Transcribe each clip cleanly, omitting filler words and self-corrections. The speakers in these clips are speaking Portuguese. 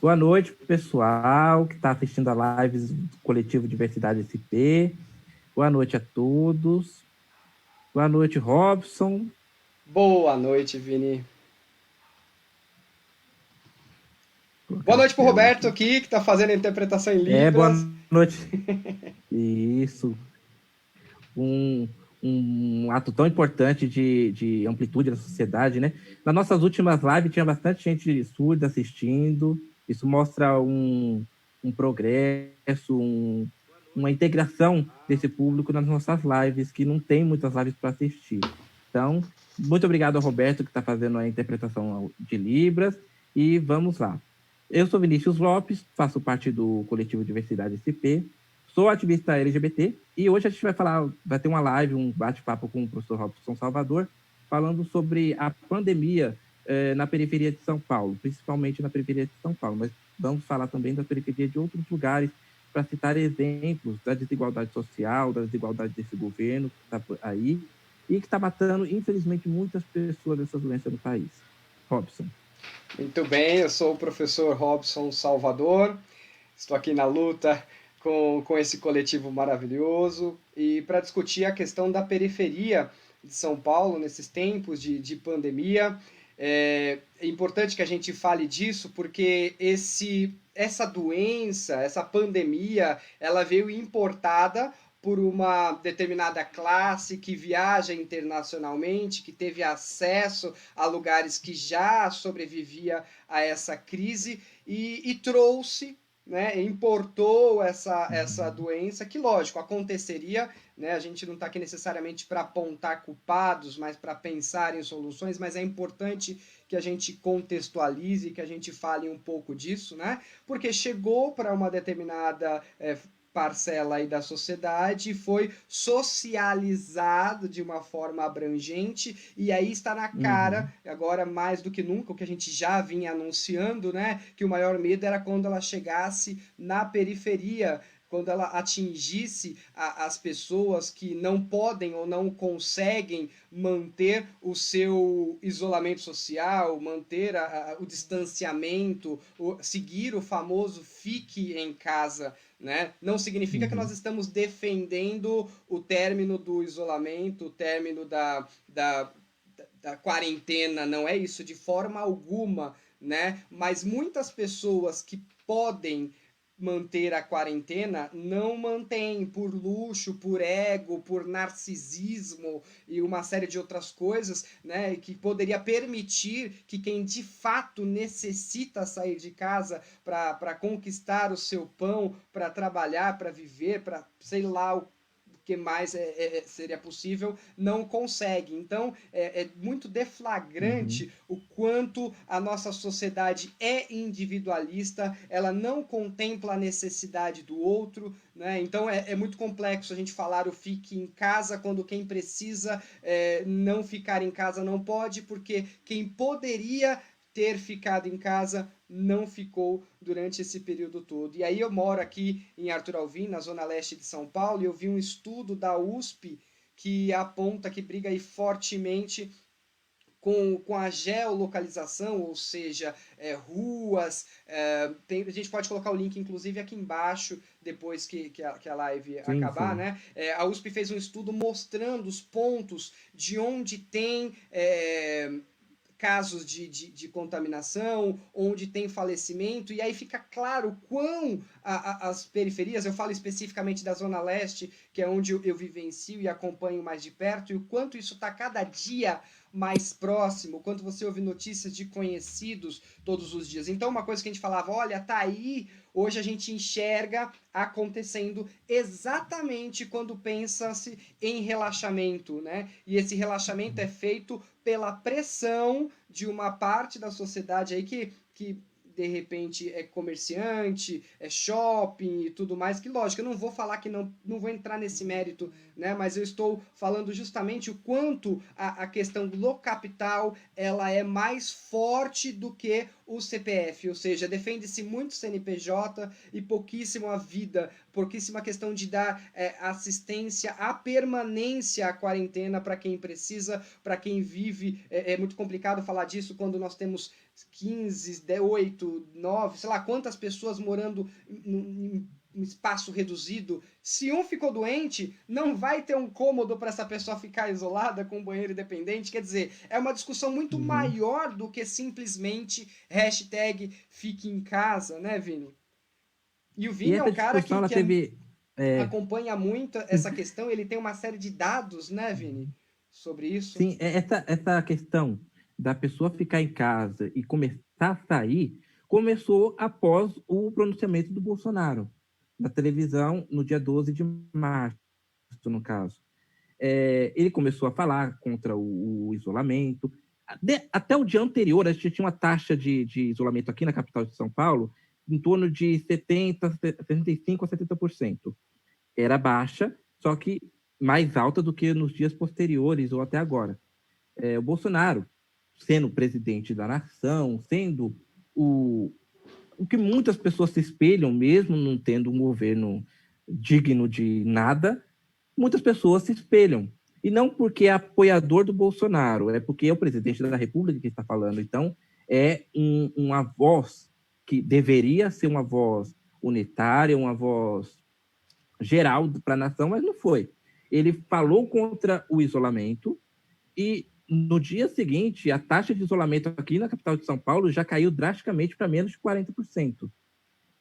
Boa noite, pessoal que está assistindo a live do Coletivo Diversidade SP. Boa noite a todos. Boa noite, Robson. Boa noite, Vini. Boa noite pro Roberto aqui, que está fazendo a interpretação em Boa Libras. noite. Isso. Um ato tão importante de amplitude da sociedade, né? Nas nossas últimas lives tinha bastante gente surda assistindo. Isso mostra um progresso, uma integração desse público nas nossas lives, que não tem muitas lives para assistir. Então, muito obrigado ao Roberto, que está fazendo a interpretação de Libras, e vamos lá. Eu sou Vinícius Lopes, faço parte do coletivo Diversidade SP, sou ativista LGBT, e hoje a gente vai ter uma live, um bate-papo com o professor Robson Salvador, falando sobre a pandemia na periferia de São Paulo, principalmente na periferia de São Paulo, mas vamos falar também da periferia de outros lugares, para citar exemplos da desigualdade social, da desigualdade desse governo que está aí, e que está matando, infelizmente, muitas pessoas dessa doença no país. Robson. Muito bem, eu sou o professor Robson Salvador, estou aqui na luta com esse coletivo maravilhoso e para discutir a questão da periferia de São Paulo nesses tempos de pandemia. É importante que a gente fale disso porque essa doença, essa pandemia, ela veio importada por uma determinada classe que viaja internacionalmente, que teve acesso a lugares que já sobrevivia a essa crise e trouxe, né, importou essa doença, que lógico, aconteceria, né, a gente não está aqui necessariamente para apontar culpados, mas para pensar em soluções, mas é importante que a gente contextualize, que a gente fale um pouco disso, né, porque chegou para uma determinada parcela aí da sociedade, foi socializado de uma forma abrangente e aí está na cara, agora mais do que nunca, o que a gente já vinha anunciando, né, que o maior medo era quando ela chegasse na periferia, quando ela atingisse as pessoas que não podem ou não conseguem manter o seu isolamento social, manter o distanciamento, seguir o famoso fique em casa, né? Não significa que nós estamos defendendo o término do isolamento, o término da quarentena, não é isso de forma alguma, né? Mas muitas pessoas que podem manter a quarentena não mantém por luxo, por ego, por narcisismo e uma série de outras coisas, né, que poderia permitir que quem de fato necessita sair de casa para conquistar o seu pão, para trabalhar, para viver, para sei lá o que mais seria possível, não consegue. Então, é muito deflagrante o quanto a nossa sociedade é individualista, ela não contempla a necessidade do outro, né? Então, é muito complexo a gente falar o fique em casa quando quem precisa não ficar em casa não pode, porque quem poderia ter ficado em casa não ficou durante esse período todo. E aí eu moro aqui em Arthur Alvim, na zona leste de São Paulo, e eu vi um estudo da USP que aponta, que briga aí fortemente com a geolocalização, ou seja, ruas. A gente pode colocar o link, inclusive, aqui embaixo, depois que a live Sim, acabar, sim. né? A USP fez um estudo mostrando os pontos de onde tem casos de contaminação, onde tem falecimento, e aí fica claro quão as periferias, eu falo especificamente da Zona Leste, que é onde eu vivencio e acompanho mais de perto, e o quanto isso está cada dia mais próximo, quando você ouve notícias de conhecidos todos os dias. Então, uma coisa que a gente falava, olha, tá aí, hoje a gente enxerga acontecendo exatamente quando pensa-se em relaxamento, né? E esse relaxamento é feito pela pressão de uma parte da sociedade aí que de repente é comerciante, é shopping e tudo mais, que lógico, eu não vou falar que não vou entrar nesse mérito, né, mas eu estou falando justamente o quanto a questão do capital, ela é mais forte do que o CPF, ou seja, defende-se muito CNPJ e pouquíssimo a vida, pouquíssima questão de dar assistência à permanência à quarentena para quem precisa, para quem vive. É muito complicado falar disso quando nós temos 15, 8, 9, sei lá quantas pessoas morando em um espaço reduzido. Se um ficou doente, não vai ter um cômodo para essa pessoa ficar isolada com um banheiro independente. Quer dizer, é uma discussão muito Uhum. maior do que simplesmente hashtag fique em casa, né, Vini? E o E Vini é essa um cara discussão, ela que teve... é, acompanha muito essa questão, ele tem uma série de dados, né, Vini, sobre isso. sim, essa questão da pessoa ficar em casa e começar a sair começou após o pronunciamento do Bolsonaro na televisão no dia 12 de março, no caso. Ele começou a falar contra o isolamento. Até o dia anterior, a gente tinha uma taxa de isolamento aqui na capital de São Paulo em torno de 75% a 70%. Era baixa, só que mais alta do que nos dias posteriores ou até agora. O Bolsonaro, sendo presidente da nação, sendo o que muitas pessoas se espelham, mesmo não tendo um governo digno de nada, muitas pessoas se espelham. E não porque é apoiador do Bolsonaro, é porque é o presidente da República que está falando. Então, é uma voz que deveria ser uma voz unitária, uma voz geral para a nação, mas não foi. Ele falou contra o isolamento e no dia seguinte, a taxa de isolamento aqui na capital de São Paulo já caiu drasticamente para menos de 40%.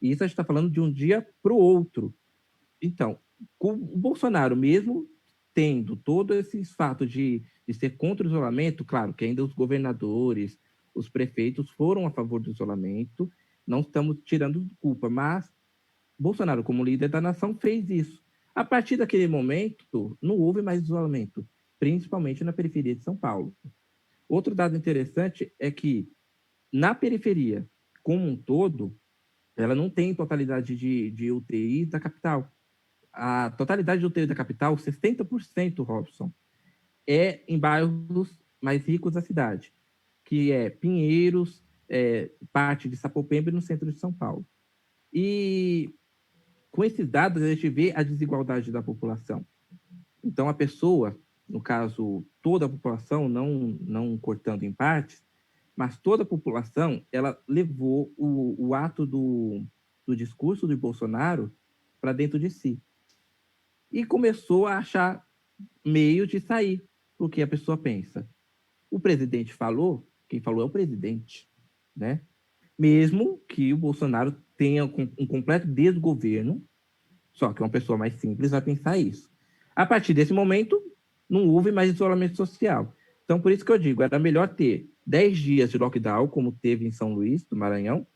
E isso a gente está falando de um dia para o outro. Então, o Bolsonaro, mesmo tendo todo esse fato de ser contra o isolamento, claro que ainda os governadores, os prefeitos foram a favor do isolamento, não estamos tirando culpa, mas Bolsonaro, como líder da nação, fez isso. A partir daquele momento, não houve mais isolamento, principalmente na periferia de São Paulo. Outro dado interessante é que, na periferia, como um todo, ela não tem totalidade de UTI da capital. A totalidade de UTI da capital, 60%, Robson, é em bairros mais ricos da cidade, que é Pinheiros, parte de Sapopemba e no centro de São Paulo. E com esses dados, a gente vê a desigualdade da população. Então, a pessoa, no caso, toda a população, não cortando em partes, mas toda a população, ela levou o ato do discurso do Bolsonaro para dentro de si. E começou a achar meio de sair, porque a pessoa pensa, o presidente falou, quem falou é o presidente, né? Mesmo que o Bolsonaro tenha um completo desgoverno, só que uma pessoa mais simples vai pensar isso. A partir desse momento, não houve mais isolamento social. Então, por isso que eu digo, era melhor ter 10 dias de lockdown, como teve em São Luís, do Maranhão,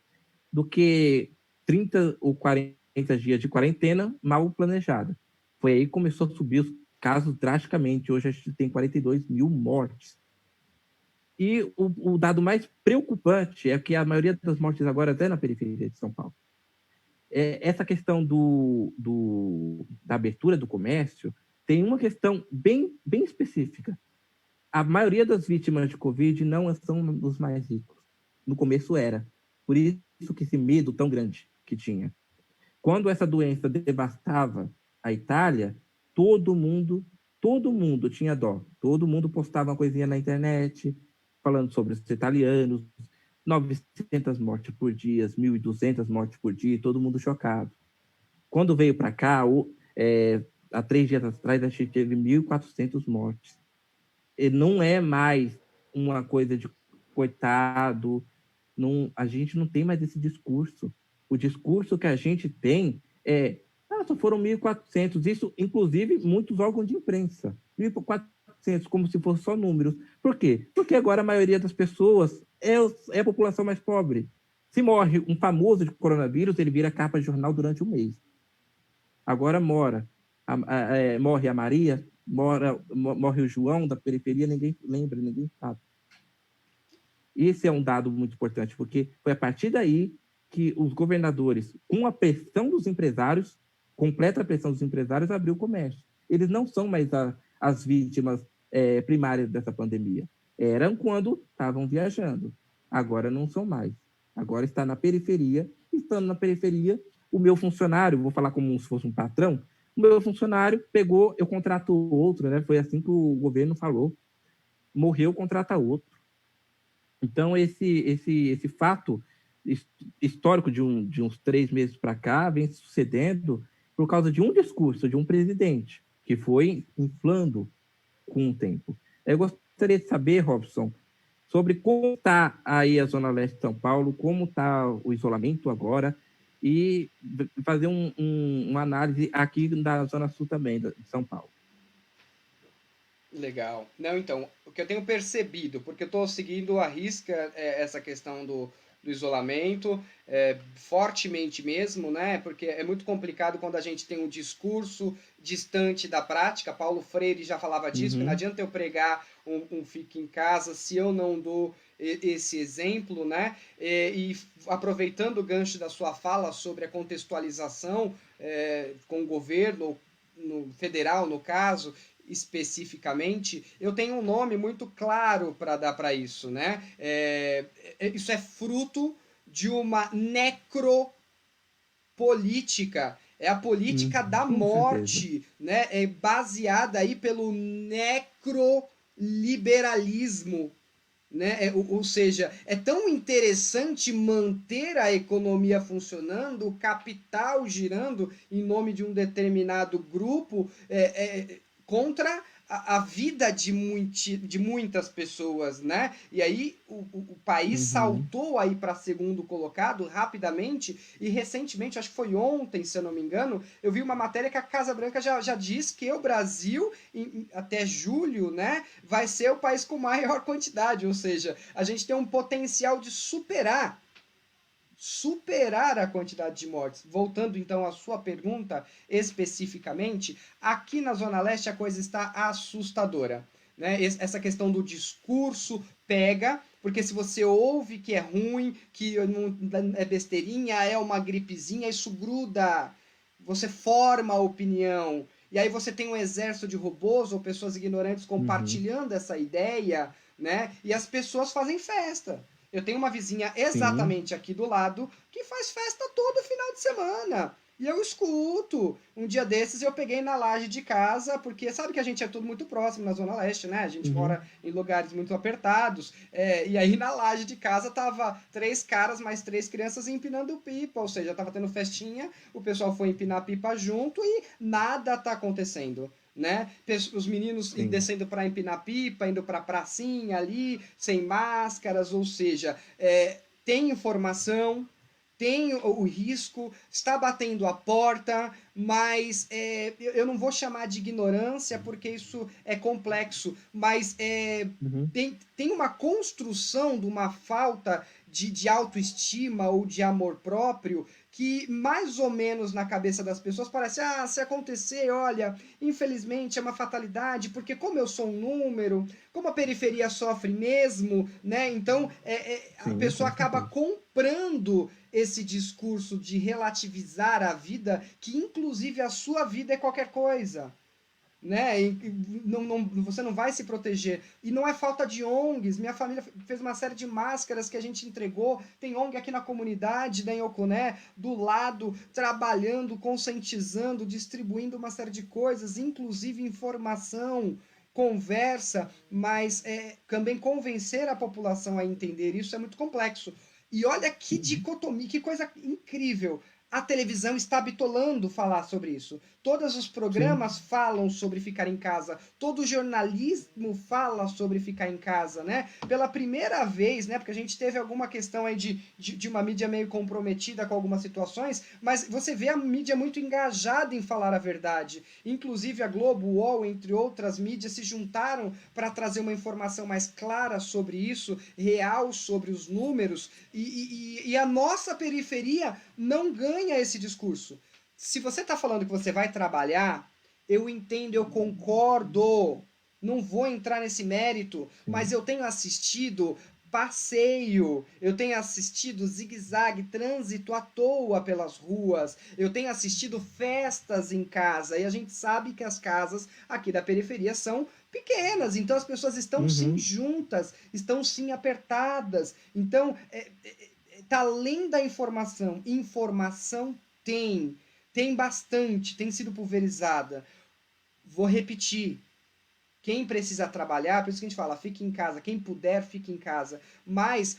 do que 30 ou 40 dias de quarentena mal planejada. Foi aí que começou a subir os casos drasticamente. Hoje a gente tem 42 mil mortes. E o dado mais preocupante é que a maioria das mortes agora é na periferia de São Paulo. Essa questão da abertura do comércio tem uma questão bem específica. A maioria das vítimas de Covid não são os mais ricos. No começo era. Por isso que esse medo tão grande que tinha. Quando essa doença devastava a Itália, todo mundo tinha dó. Todo mundo postava uma coisinha na internet, falando sobre os italianos, 900 mortes por dia, 1.200 mortes por dia, todo mundo chocado. Quando veio para cá, há 3 dias atrás, a gente teve 1.400 mortes. E não é mais uma coisa de coitado, a gente não tem mais esse discurso. O discurso que a gente tem só foram 1.400. Isso, inclusive, muitos órgãos de imprensa. 1.400, como se fossem só números. Por quê? Porque agora a maioria das pessoas é a população mais pobre. Se morre um famoso de coronavírus, ele vira capa de jornal durante um mês. Agora morre a Maria, morre o João da periferia, ninguém lembra, ninguém sabe. Esse é um dado muito importante, porque foi a partir daí que os governadores, com a pressão dos empresários, completa pressão dos empresários, abriu o comércio. Eles não são mais as vítimas primárias dessa pandemia. Eram quando estavam viajando. Agora não são mais. Agora está na periferia. Estando na periferia, o meu funcionário, vou falar como se fosse um patrão, o meu funcionário pegou, eu contrato outro, né? Foi assim que o governo falou. Morreu, contrata outro. Então, esse fato histórico de uns 3 meses para cá vem sucedendo por causa de um discurso de um presidente que foi inflando com o tempo. Eu gostaria de saber, Robson, sobre como está aí a Zona Leste de São Paulo, como está o isolamento agora, e fazer uma análise aqui da Zona Sul também, de São Paulo. Legal. Não, então, o que eu tenho percebido, porque eu estou seguindo à risca essa questão do isolamento, fortemente mesmo, né? Porque é muito complicado quando a gente tem um discurso distante da prática. Paulo Freire já falava disso, que não Uhum, adianta eu pregar um fique em casa se eu não dou esse exemplo, né? E aproveitando o gancho da sua fala sobre a contextualização com o governo, no federal, no caso, especificamente, eu tenho um nome muito claro para dar para isso, né? Isso é fruto de uma necropolítica, é a política da com certeza. morte, né? É baseada aí pelo necroliberalismo, né? Ou seja, é tão interessante manter a economia funcionando, o capital girando em nome de um determinado grupo contra a vida de muitas pessoas, né? E aí o país Uhum, saltou aí para segundo colocado rapidamente e recentemente, acho que foi ontem, se eu não me engano, eu vi uma matéria que a Casa Branca já diz que o Brasil, até julho, né, vai ser o país com maior quantidade, ou seja, a gente tem um potencial de superar a quantidade de mortes. Voltando então à sua pergunta especificamente, aqui na Zona Leste a coisa está assustadora. Né? Essa questão do discurso pega, porque se você ouve que é ruim, que é besteirinha, é uma gripezinha, isso gruda. Você forma a opinião. E aí você tem um exército de robôs ou pessoas ignorantes uhum, compartilhando essa ideia, né? E as pessoas fazem festa. Eu tenho uma vizinha sim. exatamente aqui do lado que faz festa todo final de semana. E eu escuto. Um dia desses eu peguei na laje de casa, porque sabe que a gente é tudo muito próximo na Zona Leste, né? A gente Uhum, mora em lugares muito apertados. E aí na laje de casa tava 3 caras mais 3 crianças empinando pipa. Ou seja, tava tendo festinha, o pessoal foi empinar pipa junto e nada tá acontecendo. Né? Os meninos sim. descendo para empinar pipa, indo para pracinha ali, sem máscaras, ou seja, tem informação, tem o risco, está batendo a porta, mas eu não vou chamar de ignorância porque isso é complexo, mas Uhum, tem uma construção de uma falta de autoestima ou de amor próprio que mais ou menos na cabeça das pessoas parece, se acontecer, olha, infelizmente é uma fatalidade, porque como eu sou um número, como a periferia sofre mesmo, né? Então a sim, pessoa com acaba certeza. comprando esse discurso de relativizar a vida, que inclusive a sua vida é qualquer coisa, né? Você não vai se proteger. E não é falta de ONGs. Minha família fez uma série de máscaras que a gente entregou. Tem ONG aqui na comunidade, da Inhocuné, do lado, trabalhando, conscientizando, distribuindo uma série de coisas, inclusive informação, conversa, mas também convencer a população a entender isso é muito complexo. E olha que Uhum, dicotomia, que coisa incrível. A televisão está bitolando falar sobre isso. Todos os sim. programas falam sobre ficar em casa. Todo o jornalismo fala sobre ficar em casa, né? Pela primeira vez, né? Porque a gente teve alguma questão aí de uma mídia meio comprometida com algumas situações, mas você vê a mídia muito engajada em falar a verdade. Inclusive a Globo, o UOL, entre outras mídias, se juntaram para trazer uma informação mais clara sobre isso, real sobre os números, e a nossa periferia não ganha esse discurso. Se você está falando que você vai trabalhar, eu entendo, eu concordo. Não vou entrar nesse mérito, mas Sim. eu tenho assistido passeio, eu tenho assistido zigue-zague, trânsito à toa pelas ruas, eu tenho assistido festas em casa, e a gente sabe que as casas aqui da periferia são pequenas, então as pessoas estão sim Uhum, juntas, estão sim apertadas. Então, tá além da informação. Informação tem bastante, tem sido pulverizada. Vou repetir. Quem precisa trabalhar, por isso que a gente fala, fique em casa. Quem puder, fique em casa. Mas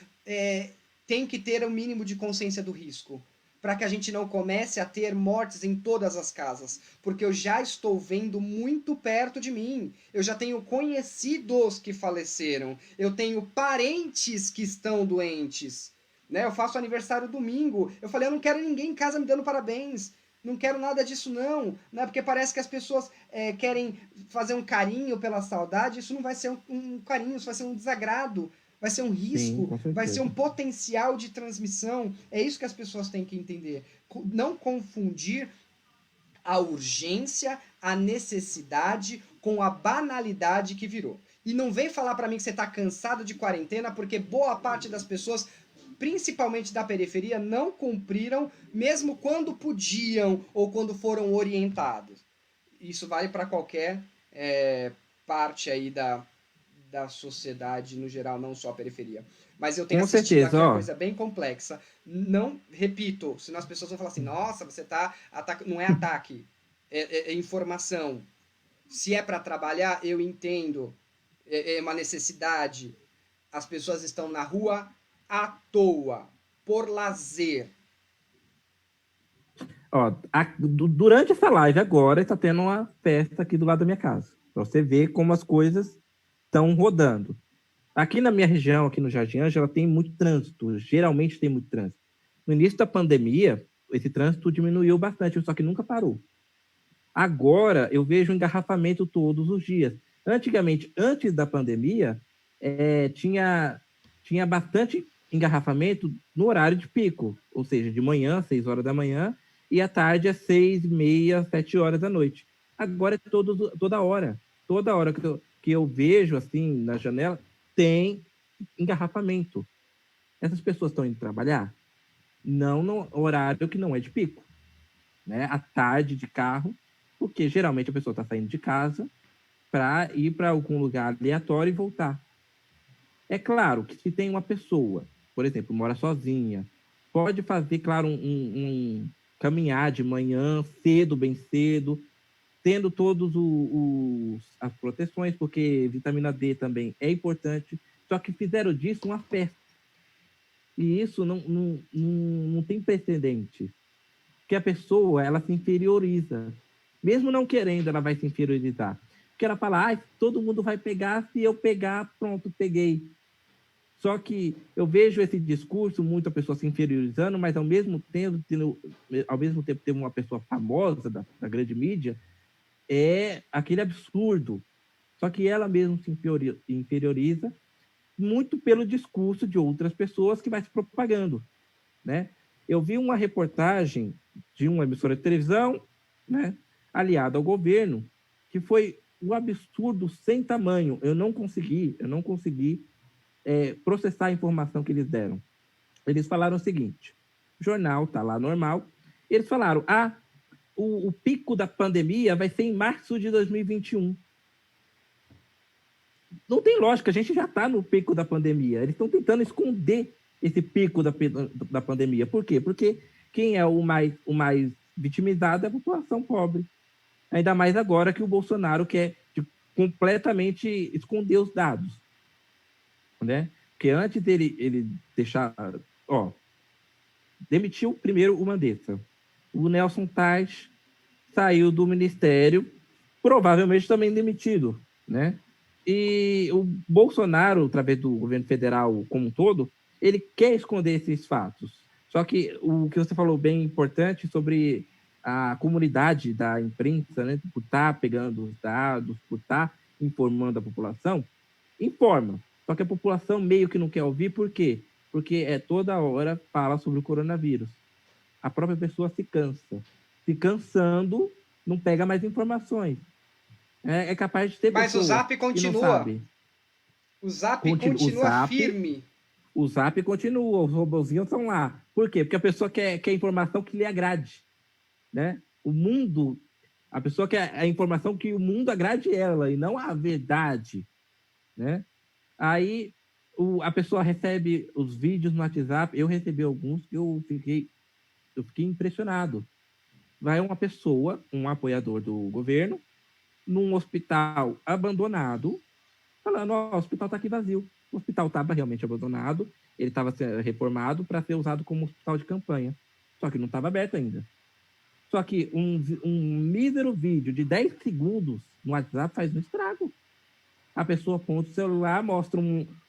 tem que ter o mínimo de consciência do risco, para que a gente não comece a ter mortes em todas as casas, porque eu já estou vendo muito perto de mim. Eu já tenho conhecidos que faleceram, eu tenho parentes que estão doentes. Né? Eu faço aniversário domingo, eu falei, eu não quero ninguém em casa me dando parabéns. Não quero nada disso não, né? Porque parece que as pessoas querem fazer um carinho pela saudade. Isso não vai ser um carinho, isso vai ser um desagrado, vai ser um Sim, risco, com vai ser um certeza. potencial de transmissão. É isso que as pessoas têm que entender. Não confundir a urgência, a necessidade com a banalidade que virou. E não vem falar para mim que você está cansado de quarentena, porque boa parte das pessoas, principalmente da periferia, não cumpriram, mesmo quando podiam ou quando foram orientados. Isso vale para qualquer parte aí da sociedade no geral, não só a periferia. Mas eu tenho Com assistido certeza, aqui a ó. coisa bem complexa. Não, repito, senão as pessoas vão falar assim, nossa, você tá não é ataque, é informação. Se é para trabalhar, eu entendo, é uma necessidade. As pessoas estão na rua à toa, por lazer. Ó, durante essa live agora está tendo uma festa aqui do lado da minha casa. Para você ver como as coisas estão rodando. Aqui na minha região, aqui no Jardim Ângela, tem muito trânsito. Geralmente tem muito trânsito. No início da pandemia, esse trânsito diminuiu bastante, só que nunca parou. Agora, eu vejo engarrafamento todos os dias. Antigamente, antes da pandemia, tinha bastante engarrafamento no horário de pico, ou seja, de manhã, 6 horas da manhã, e à tarde, às 6h30, 7 horas da noite. Agora é toda hora. Toda hora que eu vejo, assim, na janela, tem engarrafamento. Essas pessoas estão indo trabalhar? Não no horário que não é de pico, né? À tarde de carro, porque geralmente a pessoa está saindo de casa para ir para algum lugar aleatório e voltar. É claro que se tem uma pessoa, por exemplo, mora sozinha, pode fazer, claro, um caminhar de manhã, cedo, bem cedo, tendo todos as proteções, porque vitamina D também é importante, só que fizeram disso uma festa. E isso não tem precedente. Porque a pessoa, ela se inferioriza. Mesmo não querendo, ela vai se inferiorizar. Porque ela fala, todo mundo vai pegar, se eu pegar, pronto, peguei. Só que eu vejo esse discurso, muita pessoa se inferiorizando, mas ao mesmo tempo ter uma pessoa famosa da grande mídia, é aquele absurdo. Só que ela mesma se inferioriza muito pelo discurso de outras pessoas que vai se propagando, né? Eu vi uma reportagem de uma emissora de televisão, né, aliada ao governo, que foi um absurdo sem tamanho. Eu não consegui processar a informação que eles deram. Eles falaram o seguinte: o jornal está lá normal. Eles falaram: o pico da pandemia vai ser em março de 2021. Não tem lógica, a gente já está no pico da pandemia. Eles estão tentando esconder esse pico da pandemia. Por quê? Porque quem é o mais vitimizado é a população pobre. Ainda mais agora que o Bolsonaro quer completamente esconder os dados, né? Porque antes ele deixar... demitiu primeiro o Mandetta. O Nelson Tais saiu do ministério, provavelmente também demitido, né? E o Bolsonaro, através do governo federal como um todo, ele quer esconder esses fatos. Só que o que você falou bem importante sobre a comunidade da imprensa, né, por estar pegando os dados, por estar informando a população, informa. Só que a população meio que não quer ouvir, por quê? Porque toda hora fala sobre o coronavírus. A própria pessoa se cansa. Se cansando, não pega mais informações. É capaz de ter Mas o pessoas Zap que não continua. sabem. O Zap O continua Zap, firme. o Zap continua, os robozinhos estão lá. Por quê? Porque a pessoa quer informação que lhe agrade, né? O mundo, a pessoa quer a informação que o mundo agrade ela e não a verdade, né? Aí a pessoa recebe os vídeos no WhatsApp, eu recebi alguns que eu fiquei impressionado. Vai uma pessoa, um apoiador do governo, num hospital abandonado, falando, ó, o hospital está aqui vazio. O hospital estava realmente abandonado, ele estava sendo reformado para ser usado como hospital de campanha. Só que não estava aberto ainda. Só que um mísero vídeo de 10 segundos no WhatsApp faz um estrago. A pessoa aponta o celular, mostra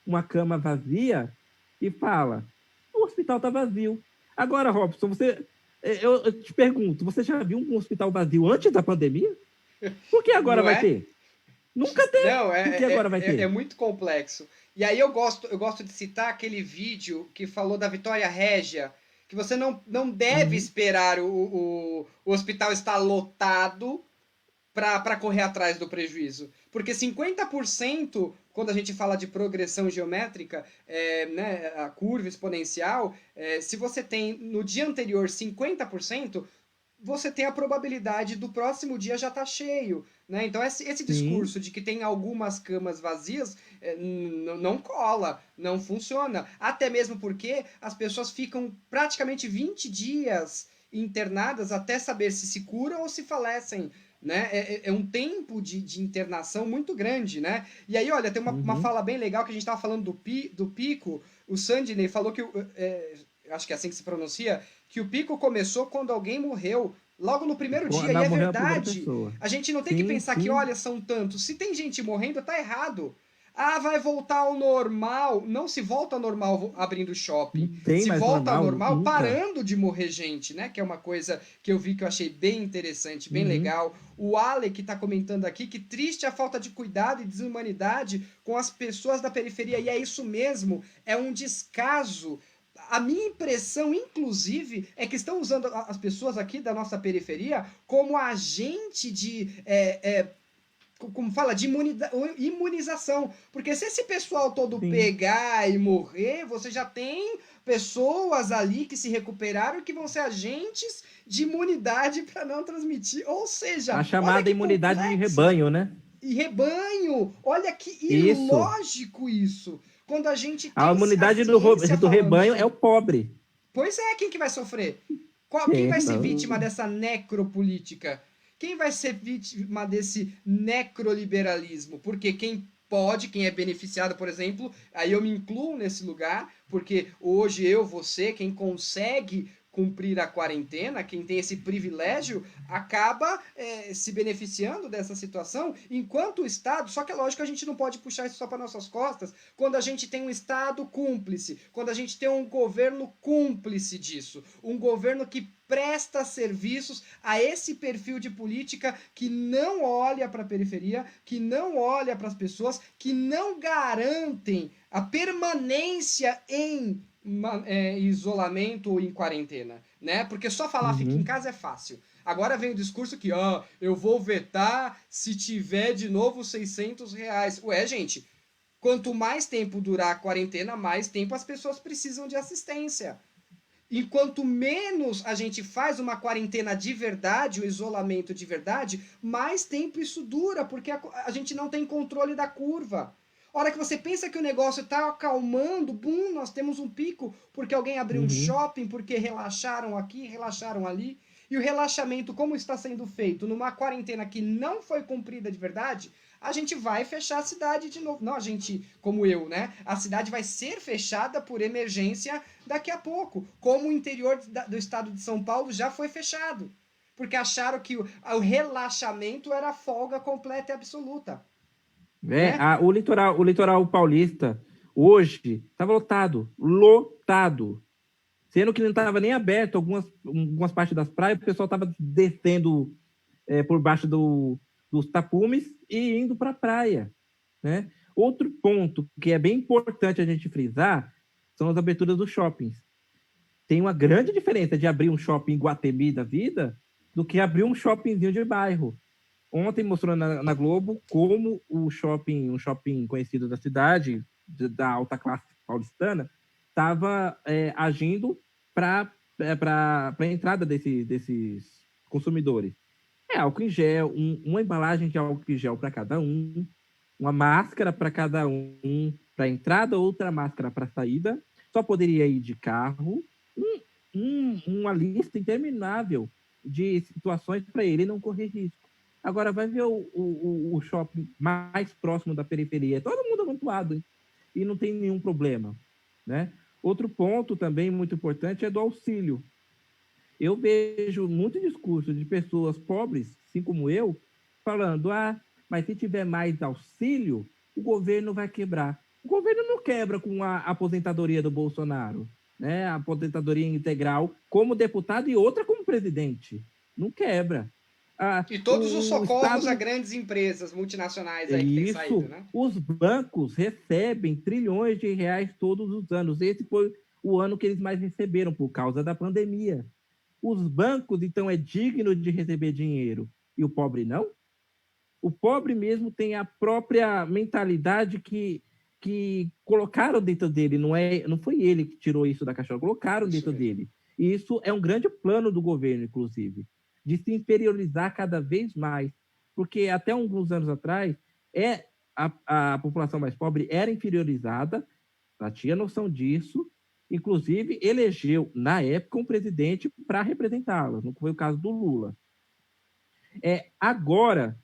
uma cama vazia e fala, o hospital está vazio. Agora, Robson, eu te pergunto, você já viu um hospital vazio antes da pandemia? Por que agora Não vai é? ter? Nunca teve. Não, Por que agora vai é ter? muito complexo. E aí eu gosto de citar aquele vídeo que falou da Vitória Régia, que você não deve Uhum. esperar o hospital estar lotado para correr atrás do prejuízo. Porque 50%, quando a gente fala de progressão geométrica, né, a curva exponencial, se você tem no dia anterior 50%, você tem a probabilidade do próximo dia já estar cheio. Né? Então, esse Sim, discurso de que tem algumas camas vazias não cola, não funciona. Até mesmo porque as pessoas ficam praticamente 20 dias internadas até saber se curam ou se falecem. Né? É um tempo de internação muito grande. Né? E aí, olha, tem uma uhum. fala bem legal que a gente estava falando do pico. O Sandney falou que, acho que é assim que se pronuncia, que o pico começou quando alguém morreu, logo no primeiro dia. E Não, é morreu a primeira verdade. pessoa. A gente não tem que Sim, pensar que, sim. olha, são tantos. Se tem gente morrendo, tá errado. Ah, vai voltar ao normal. Não se volta ao normal abrindo Não shopping. tem Se mais volta ao normal, normal nunca. parando de morrer gente, né? Que é uma coisa que eu vi que eu achei bem interessante, bem Uhum. legal. O Alec está comentando aqui que triste a falta de cuidado e desumanidade com as pessoas da periferia. E é isso mesmo, é um descaso. A minha impressão, inclusive, é que estão usando as pessoas aqui da nossa periferia como agente de como fala, de imunização. Porque se esse pessoal todo Sim. pegar e morrer, você já tem pessoas ali que se recuperaram que vão ser agentes de imunidade para não transmitir. Ou A seja, olha chamada que imunidade de complexo. rebanho, né? E rebanho, olha que Isso. ilógico isso. Quando a gente A tem a imunidade ciência do falando rebanho é o sobre. pobre. Pois é, quem que vai sofrer? Quem É, vai ser não. vítima dessa necropolítica? Quem vai ser vítima desse necroliberalismo? Porque quem pode, quem é beneficiado, por exemplo, aí eu me incluo nesse lugar, porque hoje eu, você, quem consegue cumprir a quarentena, quem tem esse privilégio, acaba se beneficiando dessa situação, enquanto o Estado, só que é lógico que a gente não pode puxar isso só para nossas costas, quando a gente tem um Estado cúmplice, quando a gente tem um governo cúmplice disso, um governo que presta serviços a esse perfil de política que não olha para a periferia, que não olha para as pessoas, que não garantem a permanência em isolamento ou em quarentena, né? Porque só falar fica em Uhum. casa é fácil. Agora vem o discurso que, ó, eu vou vetar se tiver de novo R$ 600. Ué, gente, quanto mais tempo durar a quarentena, mais tempo as pessoas precisam de assistência. E quanto menos a gente faz uma quarentena de verdade, o isolamento de verdade, mais tempo isso dura, porque a gente não tem controle da curva. A hora que você pensa que o negócio está acalmando, bum, nós temos um pico, porque alguém abriu um Uhum. shopping, porque relaxaram aqui, relaxaram ali. E o relaxamento, como está sendo feito numa quarentena que não foi cumprida de verdade, a gente vai fechar a cidade de novo. Não, a gente, como eu, né? A cidade vai ser fechada por emergência daqui a pouco, como o interior do estado de São Paulo já foi fechado. Porque acharam que o relaxamento era folga completa e absoluta. Né? O litoral paulista hoje estava lotado, lotado. Sendo que não estava nem aberto algumas partes das praias, o pessoal estava descendo por baixo dos tapumes e indo para a praia. Né? Outro ponto que é bem importante a gente frisar são as aberturas dos shoppings. Tem uma grande diferença de abrir um shopping em Guatemi da vida do que abrir um shoppingzinho de bairro. Ontem mostrou na Globo como um shopping conhecido da cidade, da alta classe paulistana, estava agindo para a entrada desses consumidores. É álcool em gel, uma embalagem de álcool em gel para cada um, uma máscara para cada um para entrada, outra máscara para saída, só poderia ir de carro, uma lista interminável de situações para ele não correr risco. Agora, vai ver o shopping mais próximo da periferia. Todo mundo amontoado, hein? E não tem nenhum problema, né? Outro ponto também muito importante é do auxílio. Eu vejo muito discurso de pessoas pobres, assim como eu, falando: mas se tiver mais auxílio, o governo vai quebrar. O governo não quebra com a aposentadoria do Bolsonaro, né? A aposentadoria integral como deputado e outra como presidente. Não quebra. E todos os O socorros a Estado. grandes empresas multinacionais aí que tem saído, Isso, né? os bancos recebem trilhões de reais todos os anos. Esse foi o ano que eles mais receberam por causa da pandemia. Os bancos, então, é digno de receber dinheiro e o pobre não? O pobre mesmo tem a própria mentalidade que colocaram dentro dele, não foi ele que tirou isso da caixola, colocaram Isso dentro mesmo. dele. E isso é um grande plano do governo, inclusive, de se inferiorizar cada vez mais, porque até alguns anos atrás a população mais pobre era inferiorizada, ela tinha noção disso, inclusive elegeu, na época, um presidente para representá-la, não foi o caso do Lula. Agora,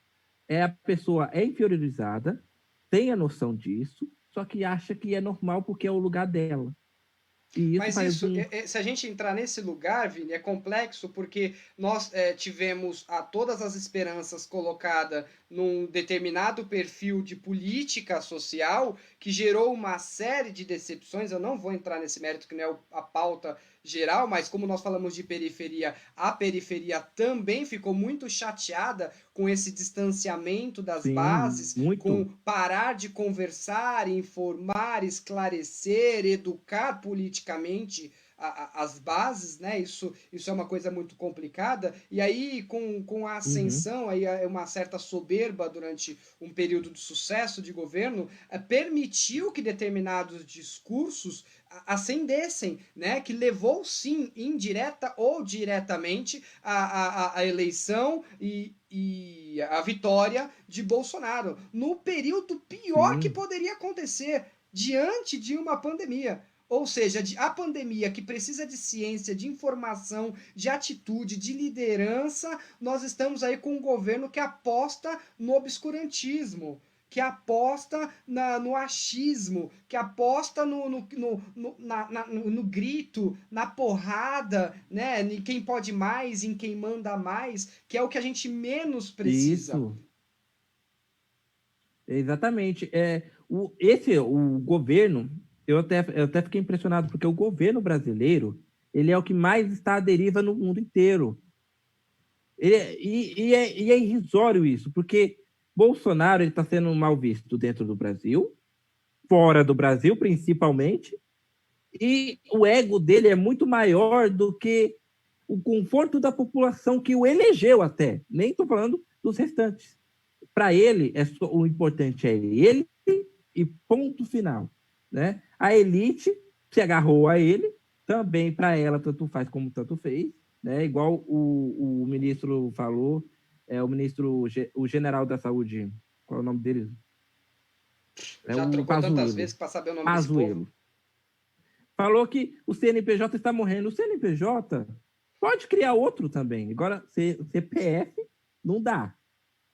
a pessoa é inferiorizada, tem a noção disso, só que acha que é normal porque é o lugar dela. E isso Mas faz isso, um. se a gente entrar nesse lugar, Vini, é complexo porque nós tivemos todas as esperanças colocadas num determinado perfil de política social que gerou uma série de decepções. Eu não vou entrar nesse mérito que não é a pauta geral, mas como nós falamos de periferia, a periferia também ficou muito chateada com esse distanciamento das Sim, bases, com muito. parar de conversar, informar, esclarecer, educar politicamente as bases, né? Isso é uma coisa muito complicada. E aí, com a Uhum. ascensão, aí uma certa soberba durante um período de sucesso de governo, permitiu que determinados discursos ascendessem, né? Que levou, sim, indireta ou diretamente a eleição e a vitória de Bolsonaro no período pior que Sim. poderia acontecer diante de uma pandemia. Ou seja, a pandemia que precisa de ciência, de informação, de atitude, de liderança, nós estamos aí com um governo que aposta no obscurantismo, que aposta no achismo, que aposta no grito, na porrada, né? Em quem pode mais, em quem manda mais, que é o que a gente menos precisa. Isso. Exatamente. O governo, eu até fiquei impressionado, porque o governo brasileiro, ele é o que mais está à deriva no mundo inteiro. E é irrisório isso, porque Bolsonaro está sendo mal visto dentro do Brasil, fora do Brasil, principalmente, e o ego dele é muito maior do que o conforto da população que o elegeu até. Nem estou falando dos restantes. Para ele, o importante é ele e ponto final. Né? A elite se agarrou a ele, também para ela tanto faz como tanto fez, né? Igual o ministro falou, o general da saúde, qual é o nome dele? É Já o trocou tantas Pazuello. vezes que para saber o nome desse povo. Pazuello. Falou que o CNPJ está morrendo. O CNPJ pode criar outro também. Agora, CPF não dá.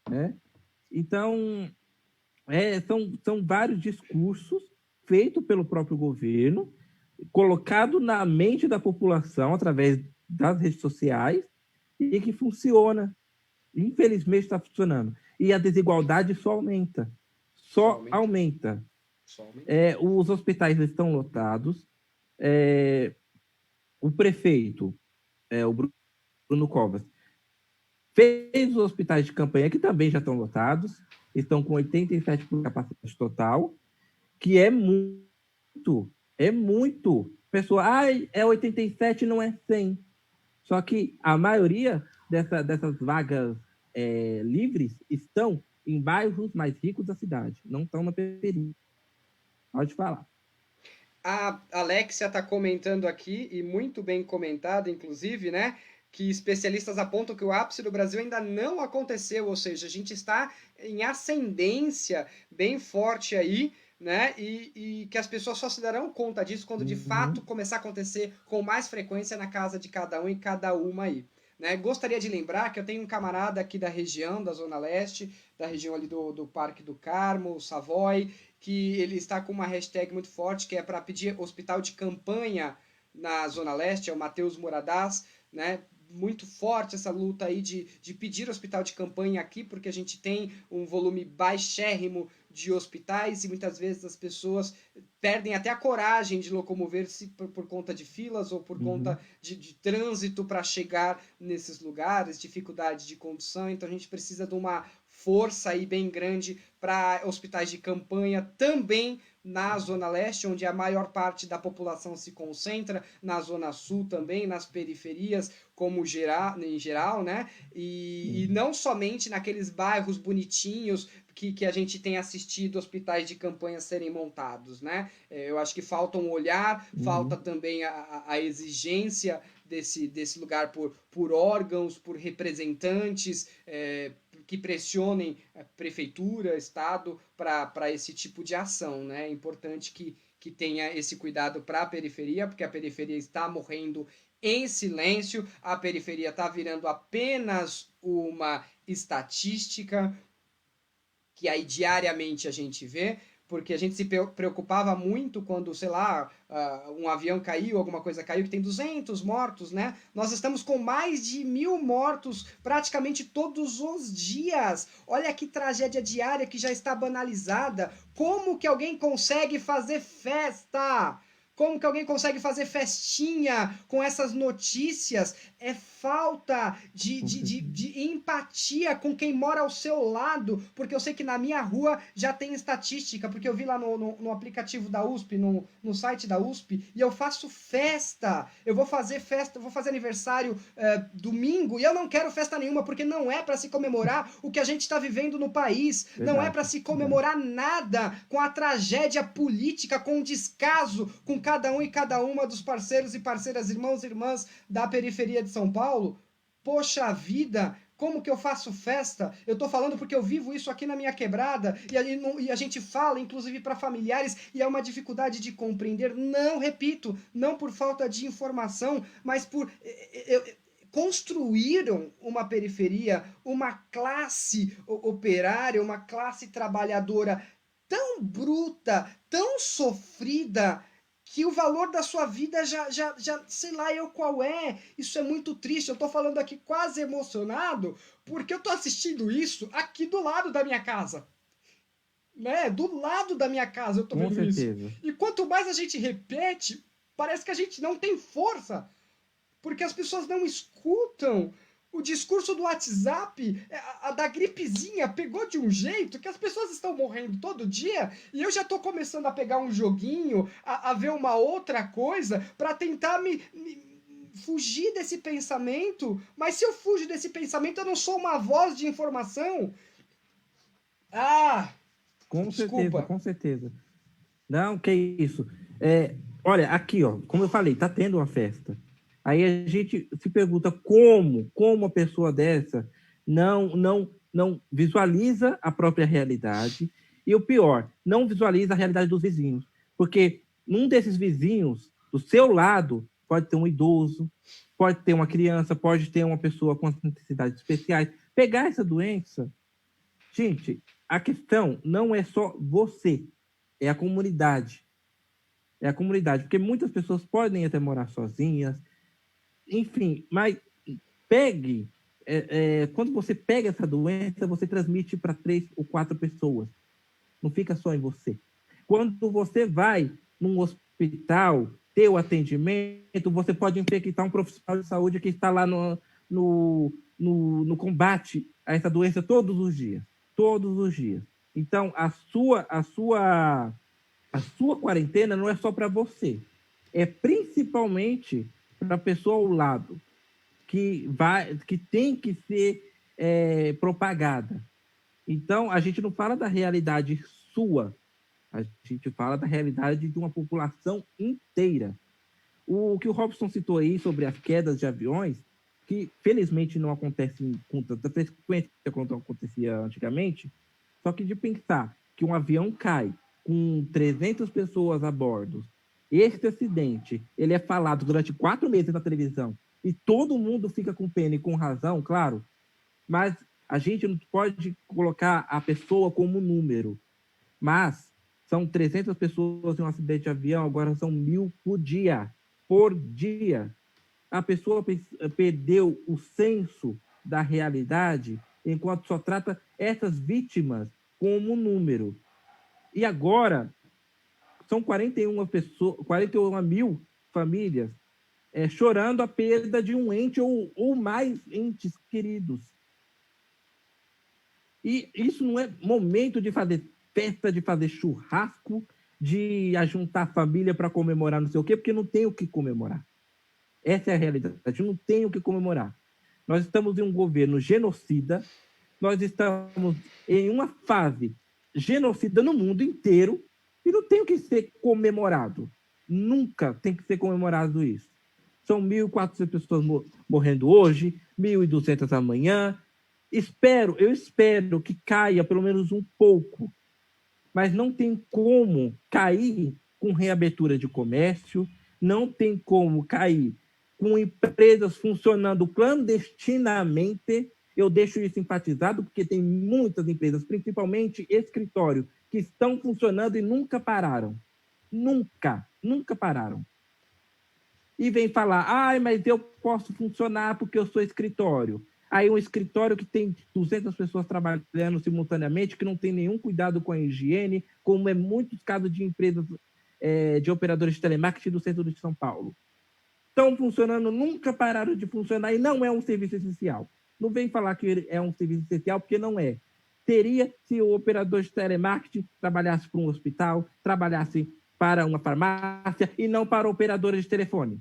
Né? Então, são vários discursos feitos pelo próprio governo, colocado na mente da população através das redes sociais e que funciona. Infelizmente está funcionando. E a desigualdade só aumenta. Só Só aumenta. aumenta. Só aumenta. Os hospitais estão lotados. É, o prefeito, o Bruno Covas, fez os hospitais de campanha, que também já estão lotados, estão com 87% de capacidade total, que é muito. Pessoa, é 87, não é 100. Só que a maioria dessas vagas livres estão em bairros mais ricos da cidade, não estão na periferia. Pode falar. A Alexia está comentando aqui, e muito bem comentado, inclusive, né? Que especialistas apontam que o ápice do Brasil ainda não aconteceu, ou seja, a gente está em ascendência bem forte aí, né? E que as pessoas só se darão conta disso quando de fato Uhum. começar a acontecer com mais frequência na casa de cada um e cada uma aí. né? Gostaria de lembrar que eu tenho um camarada aqui da região, da Zona Leste, da região ali do Parque do Carmo, Savoy, que ele está com uma hashtag muito forte, que é para pedir hospital de campanha na Zona Leste, é o Matheus Moradás, né? Muito forte essa luta aí de pedir hospital de campanha aqui, porque a gente tem um volume baixérrimo de hospitais e muitas vezes as pessoas perdem até a coragem de locomover-se por conta de filas ou por conta de trânsito para chegar nesses lugares, dificuldade de condução. Então a gente precisa de uma força aí bem grande para hospitais de campanha também na Zona Leste, onde a maior parte da população se concentra, na Zona Sul também, nas periferias, como em geral, né? E não somente naqueles bairros bonitinhos que a gente tem assistido hospitais de campanha serem montados, né? Eu acho que falta um olhar, falta também a exigência desse lugar por órgãos, por representantes que pressionem a prefeitura, Estado, para esse tipo de ação, né? É importante que tenha esse cuidado para a periferia, porque a periferia está morrendo em silêncio, a periferia está virando apenas uma estatística que aí diariamente a gente vê, porque a gente se preocupava muito quando, sei lá, um avião caiu, alguma coisa caiu, que tem 200 mortos, né? Nós estamos com mais de 1.000 mortos praticamente todos os dias. Olha que tragédia diária que já está banalizada. Como que alguém consegue fazer festa? Como que alguém consegue fazer festinha com essas notícias? É falta de empatia com quem mora ao seu lado, porque eu sei que na minha rua já tem estatística, porque eu vi lá no aplicativo da USP, no site da USP, e eu faço festa. Eu vou fazer festa, vou fazer aniversário domingo, e eu não quero festa nenhuma, porque não é para se comemorar o que a gente está vivendo no país, não é para se comemorar nada com a tragédia política, com o descaso com cada um e cada uma dos parceiros e parceiras, irmãos e irmãs da periferia de São Paulo. Poxa vida, como que eu faço festa? Eu tô falando porque eu vivo isso aqui na minha quebrada e a gente fala, inclusive para familiares, e é uma dificuldade de compreender. Não, repito, não por falta de informação, mas por construíram uma periferia, uma classe operária, uma classe trabalhadora tão bruta, tão sofrida, que o valor da sua vida já sei lá eu qual é. Isso é muito triste. Eu tô falando aqui quase emocionado, porque eu tô assistindo isso aqui do lado da minha casa. Né? Do lado da minha casa eu tô vendo isso. E quanto mais a gente repete, parece que a gente não tem força, porque as pessoas não escutam. O discurso do WhatsApp, a da gripezinha, pegou de um jeito que as pessoas estão morrendo todo dia e eu já tô começando a pegar um joguinho, a ver uma outra coisa para tentar me fugir desse pensamento. Mas se eu fujo desse pensamento, eu não sou uma voz de informação. Com desculpa. Certeza, com certeza. Não, que isso. Olha, aqui, ó, como eu falei, tá tendo uma festa. Aí a gente se pergunta como uma pessoa dessa não visualiza a própria realidade e o pior, não visualiza a realidade dos vizinhos. Porque um desses vizinhos, do seu lado, pode ter um idoso, pode ter uma criança, pode ter uma pessoa com necessidades especiais. Pegar essa doença, gente, a questão não é só você, é a comunidade. É a comunidade, porque muitas pessoas podem até morar sozinhas, enfim, mas quando você pega essa doença, você transmite para 3 ou 4 pessoas. Não fica só em você. Quando você vai num hospital ter o atendimento, você pode infectar um profissional de saúde que está lá no combate a essa doença todos os dias. Todos os dias. Então, a sua quarentena não é só para você. É principalmente para a pessoa ao lado, que tem que ser propagada. Então, a gente não fala da realidade sua, a gente fala da realidade de uma população inteira. O que o Robson citou aí sobre as quedas de aviões, que felizmente não acontecem com tanta frequência quanto acontecia antigamente, só que de pensar que um avião cai com 300 pessoas a bordo, este acidente, ele é falado durante 4 meses na televisão. e todo mundo fica com pena e com razão, claro, mas a gente não pode colocar a pessoa como número. Mas são 300 pessoas em um acidente de avião, agora são 1.000 por dia. Por dia. A pessoa perdeu o senso da realidade enquanto só trata essas vítimas como número. E agora, são 41 mil famílias chorando a perda de um ente ou mais entes queridos. E isso não é momento de fazer festa, de fazer churrasco, de ajuntar a família para comemorar não sei o quê, porque não tem o que comemorar. Essa é a realidade, não tem o que comemorar. Nós estamos em um governo genocida, nós estamos em uma fase genocida no mundo inteiro e não tem o que ser comemorado. Nunca tem que ser comemorado isso. São 1.400 pessoas morrendo hoje, 1.200 amanhã. Eu espero que caia pelo menos um pouco, mas não tem como cair com reabertura de comércio, não tem como cair com empresas funcionando clandestinamente. Eu deixo isso enfatizado porque tem muitas empresas, principalmente escritório, que estão funcionando e nunca pararam. Nunca pararam. E vem falar, mas eu posso funcionar porque eu sou escritório. Aí um escritório que tem 200 pessoas trabalhando simultaneamente, que não tem nenhum cuidado com a higiene, como é muitos casos de empresas de operadores de telemarketing do centro de São Paulo. Estão funcionando, nunca pararam de funcionar e não é um serviço essencial. Não vem falar que é um serviço essencial, porque não é. Teria se o operador de telemarketing trabalhasse para um hospital, trabalhasse para uma farmácia e não para operadores de telefone.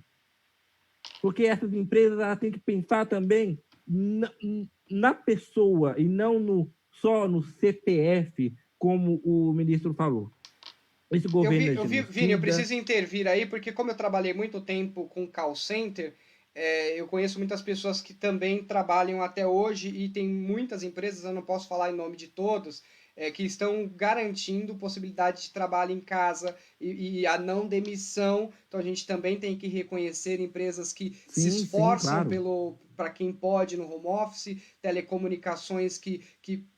Porque essas empresas têm que pensar também na pessoa e não só no CPF, como o ministro falou. Esse governo Vini, eu preciso intervir aí, porque como eu trabalhei muito tempo com call center, eu conheço muitas pessoas que também trabalham até hoje e tem muitas empresas, eu não posso falar em nome de todos, que estão garantindo possibilidade de trabalho em casa e a não demissão. Então a gente também tem que reconhecer empresas que se esforçam claro. para quem pode no home office, telecomunicações que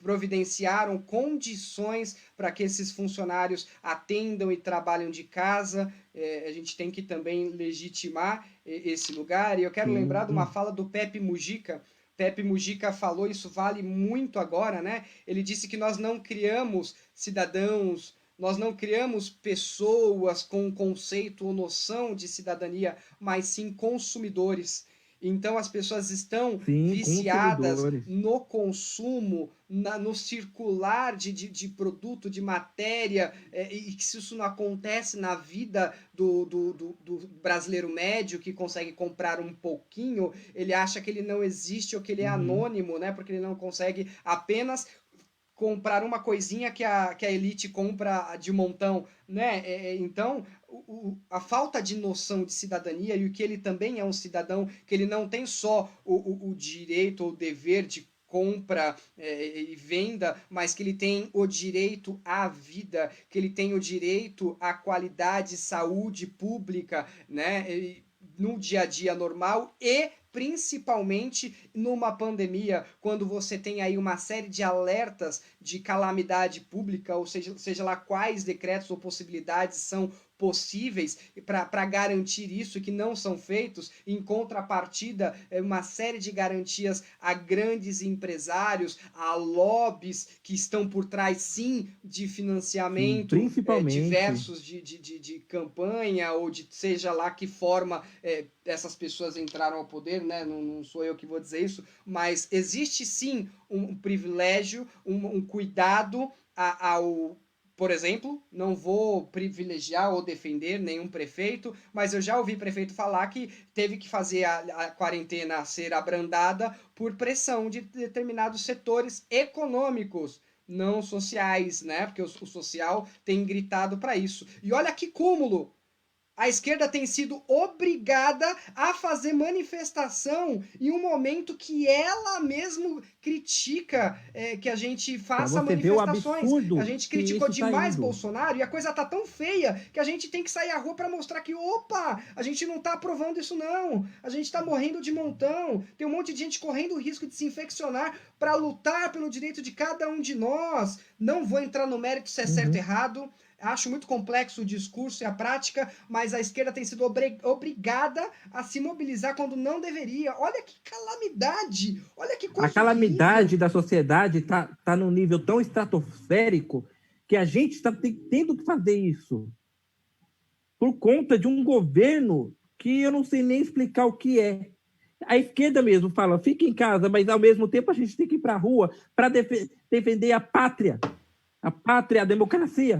providenciaram condições para que esses funcionários atendam e trabalham de casa. A gente tem que também legitimar esse lugar. E eu quero lembrar de uma fala do Pepe Mujica. Pepe Mujica falou, isso vale muito agora, né? Ele disse que nós não criamos cidadãos, nós não criamos pessoas com conceito ou noção de cidadania, mas sim consumidores. Então as pessoas estão viciadas no consumo, no circular de produto, de matéria, e que se isso não acontece na vida do brasileiro médio que consegue comprar um pouquinho, ele acha que ele não existe ou que ele é anônimo, né? Porque ele não consegue apenas comprar uma coisinha que a elite compra de montão, né? Então, a falta de noção de cidadania e o que ele também é um cidadão, que ele não tem só o direito ou o dever de compra e venda, mas que ele tem o direito à vida, que ele tem o direito à qualidade, saúde pública, né? No dia a dia normal e principalmente numa pandemia, quando você tem aí uma série de alertas de calamidade pública, ou seja lá quais decretos ou possibilidades são possíveis para garantir isso que não são feitos, em contrapartida, uma série de garantias a grandes empresários, a lobbies que estão por trás, sim, de financiamento diversos de campanha, ou de seja lá que forma essas pessoas entraram ao poder, né? Não sou eu que vou dizer isso, mas existe sim um privilégio, um cuidado ao... Por exemplo, não vou privilegiar ou defender nenhum prefeito, mas eu já ouvi prefeito falar que teve que fazer a quarentena ser abrandada por pressão de determinados setores econômicos, não sociais, né? Porque o social tem gritado para isso. E olha que cúmulo! A esquerda tem sido obrigada a fazer manifestação em um momento que ela mesmo critica que a gente Para faça você ver o manifestações. A absurdo gente que criticou isso está demais indo. Bolsonaro e a coisa tá tão feia que a gente tem que sair à rua para mostrar que, opa, a gente não tá aprovando isso não. A gente tá morrendo de montão. Tem um monte de gente correndo o risco de se infeccionar para lutar pelo direito de cada um de nós. Não vou entrar no mérito se é certo ou Uhum. errado. Acho muito complexo o discurso e a prática, mas a esquerda tem sido obrigada a se mobilizar quando não deveria. Olha que calamidade! Olha que A coisa horrível! calamidade da sociedade tá num nível tão estratosférico que a gente está tendo que fazer isso por conta de um governo que eu não sei nem explicar o que é. A esquerda mesmo fala, fica em casa, mas ao mesmo tempo a gente tem que ir para a rua para defender a pátria, a democracia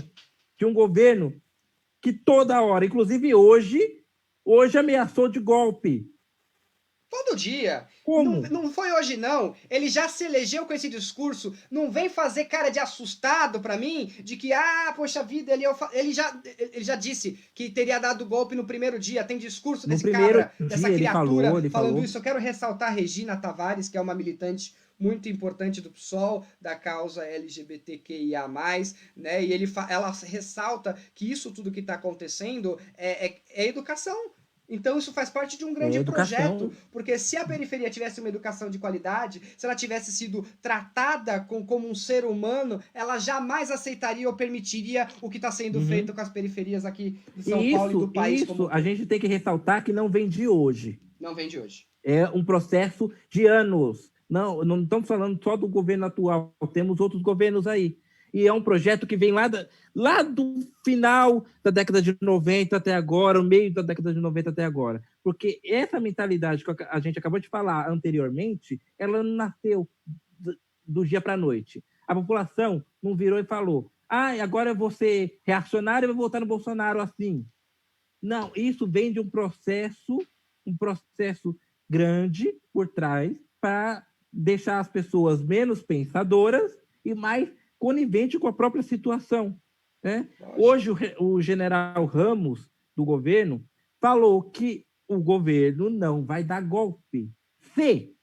de um governo que toda hora, inclusive hoje ameaçou de golpe. Todo dia. Não, Como? não foi hoje, não. Ele já se elegeu com esse discurso. Não vem fazer cara de assustado pra mim, de que, poxa vida, ele já disse que teria dado golpe no primeiro dia. Tem discurso No desse primeiro cabra, dessa dia criatura ele falando falou. isso. Eu quero ressaltar a Regina Tavares, que é uma militante muito importante do PSOL, da causa LGBTQIA+, né? E ela ressalta que isso tudo que está acontecendo é educação. Então isso faz parte de um É grande projeto, educação. porque se a periferia tivesse uma educação de qualidade, se ela tivesse sido tratada como um ser humano, ela jamais aceitaria ou permitiria o que está sendo feito Uhum. com as periferias aqui de São E Paulo e do isso, país como isso um a todo. gente tem que ressaltar que não vem de hoje. Não vem de hoje. É um processo de anos. Não estamos falando só do governo atual, temos outros governos aí. E é um projeto que vem lá do final da década de 90 até agora, o meio da década de 90 até agora. Porque essa mentalidade que a gente acabou de falar anteriormente, ela não nasceu do dia para a noite. A população não virou e falou: agora eu vou ser reacionário e vou votar no Bolsonaro assim. Não, isso vem de um processo grande por trás para deixar as pessoas menos pensadoras e mais coniventes com a própria situação. Né? Hoje, o general Ramos, do governo, falou que o governo não vai dar golpe se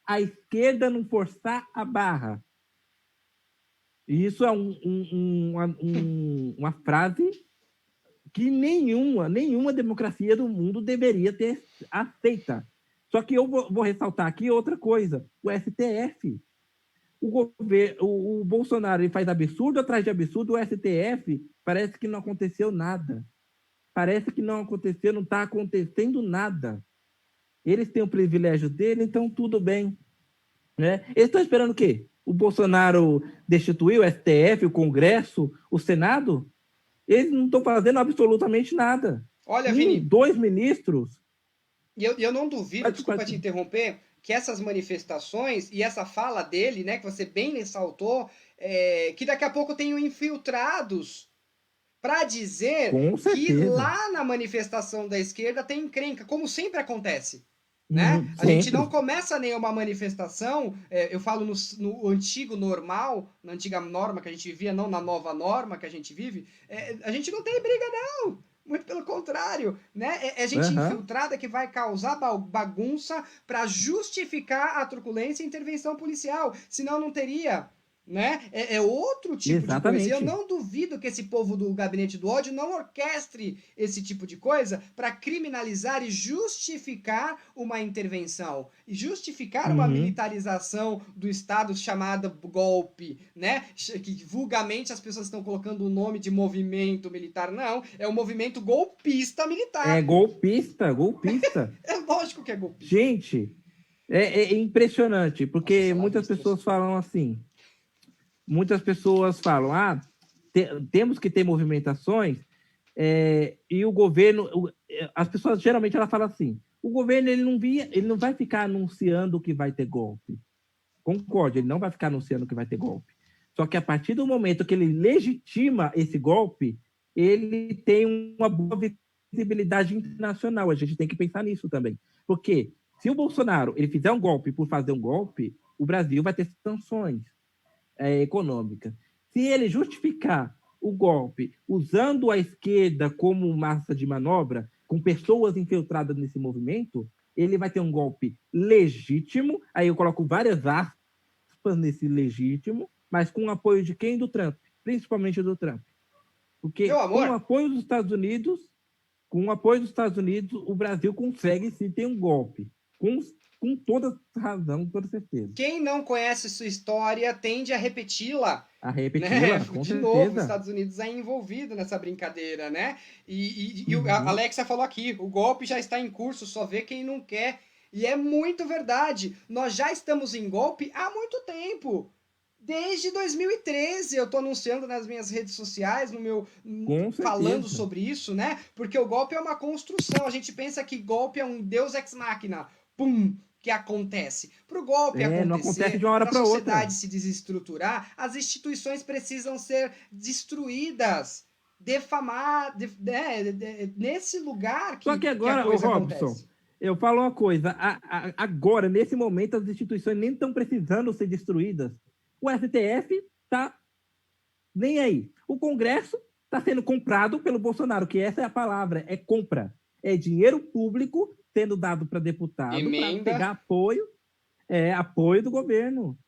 a esquerda não forçar a barra. E isso é uma frase que nenhuma democracia do mundo deveria ter aceita. Só que eu vou ressaltar aqui outra coisa: o STF. O Bolsonaro ele faz absurdo atrás de absurdo, o STF parece que não aconteceu nada. Parece que não aconteceu, não está acontecendo nada. Eles têm o privilégio dele, então tudo bem. Né? Eles estão esperando o quê? O Bolsonaro destituir o STF, o Congresso, o Senado? Eles não estão fazendo absolutamente nada. Olha, Vini, Dois ministros. E eu não duvido, desculpa te interromper, que essas manifestações e essa fala dele, né, que você bem ressaltou, que daqui a pouco tenham infiltrados para dizer Com que certeza. lá na manifestação da esquerda tem encrenca, como sempre acontece. Né? A gente Sempre. não começa nenhuma manifestação, eu falo no antigo normal, na antiga norma que a gente vivia, não na nova norma que a gente vive, a gente não tem briga, não. Muito pelo contrário, né? É gente infiltrada que vai causar bagunça para justificar a truculência e intervenção policial. Senão não teria, né? É outro tipo de coisa. E eu não duvido que esse povo do gabinete do ódio não orquestre esse tipo de coisa para criminalizar e justificar uma intervenção. E justificar uma militarização do Estado chamada golpe, né? Que vulgarmente as pessoas estão colocando o nome de movimento militar. Não, é um movimento golpista militar. É golpista. É lógico que é golpista. Gente, é impressionante, porque muitas pessoas falam assim. Muitas pessoas falam, temos que ter movimentações, e o governo, as pessoas geralmente ela fala assim, o governo ele não vai ficar anunciando que vai ter golpe. Concordo, ele não vai ficar anunciando que vai ter golpe. Só que a partir do momento que ele legitima esse golpe, ele tem uma boa visibilidade internacional. A gente tem que pensar nisso também. Porque se o Bolsonaro ele fizer um golpe por fazer um golpe, o Brasil vai ter sanções econômicas. Se ele justificar o golpe usando a esquerda como massa de manobra, com pessoas infiltradas nesse movimento, ele vai ter um golpe legítimo, aí eu coloco várias aspas nesse legítimo, mas com o apoio de quem? Do Trump, principalmente do Trump. Porque Meu amor, com o apoio dos Estados Unidos, o Brasil consegue sim ter um golpe. Com toda razão, com toda certeza. quem não conhece sua história tende a repeti-la. A Né? repeti-la, com De certeza. novo, os Estados Unidos é envolvido nessa brincadeira, né? E a Alexia falou aqui, o golpe já está em curso, só vê quem não quer. E é muito verdade. Nós já estamos em golpe há muito tempo. Desde 2013 eu tô anunciando nas minhas redes sociais, no meu falando sobre isso, né? Porque o golpe é uma construção. A gente pensa que golpe é um Deus ex machina. Pum, que acontece. Para o golpe acontecer, para a sociedade se desestruturar, as instituições precisam ser destruídas, defamadas, nesse lugar Só que agora, que a coisa Robson, acontece. Eu falo uma coisa, agora, nesse momento, as instituições nem estão precisando ser destruídas. O STF está nem aí. O Congresso está sendo comprado pelo Bolsonaro, que essa é a palavra, é compra. É dinheiro público sendo dado para deputado para pegar apoio do governo.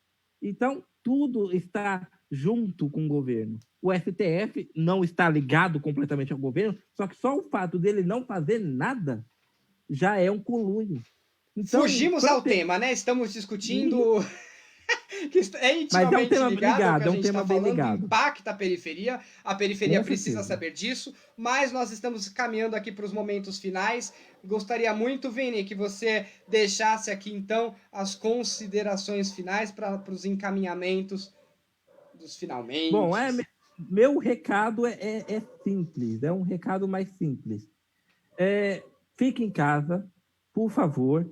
Então, tudo está junto com o governo. O STF não está ligado completamente ao governo, só que só o fato dele não fazer nada já é um conluio. Então, fugimos ao tema, né? Estamos discutindo... que é intimamente ligado ao que a gente está falando, impacta a periferia precisa saber disso, mas nós estamos caminhando aqui para os momentos finais. Gostaria muito, Vini, que você deixasse aqui, então, as considerações finais para os encaminhamentos dos finalmente. Bom, meu recado é simples, é um recado mais simples. Fique em casa, por favor,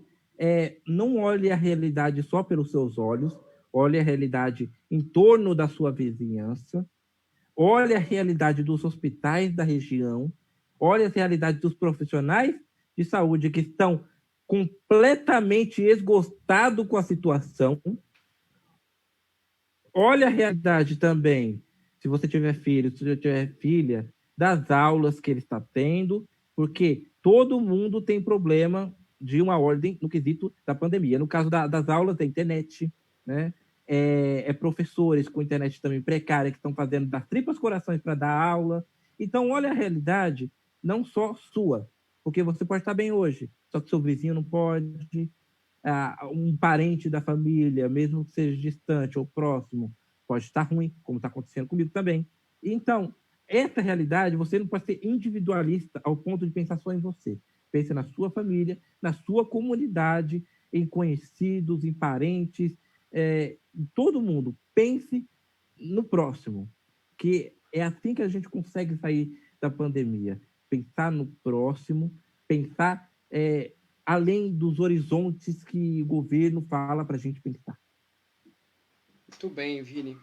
não olhe a realidade só pelos seus olhos, olhe a realidade em torno da sua vizinhança, olhe a realidade dos hospitais da região, olhe a realidade dos profissionais de saúde que estão completamente esgotados com a situação. Olhe a realidade também, se você tiver filho, se você tiver filha, das aulas que ele está tendo, porque todo mundo tem problema de uma ordem no quesito da pandemia. No caso das aulas, da internet, né? Professores com internet também precária que estão fazendo das tripas corações para dar aula. Então, olha a realidade, não só sua, porque você pode estar bem hoje, só que seu vizinho não pode, um parente da família, mesmo que seja distante ou próximo, pode estar ruim, como está acontecendo comigo também. Então, essa realidade, você não pode ser individualista ao ponto de pensar só em você. Pense na sua família, na sua comunidade, em conhecidos, em parentes, todo mundo. Pense no próximo, que é assim que a gente consegue sair da pandemia. Pensar no próximo, pensar além dos horizontes que o governo fala para a gente pensar. Muito bem, Vini.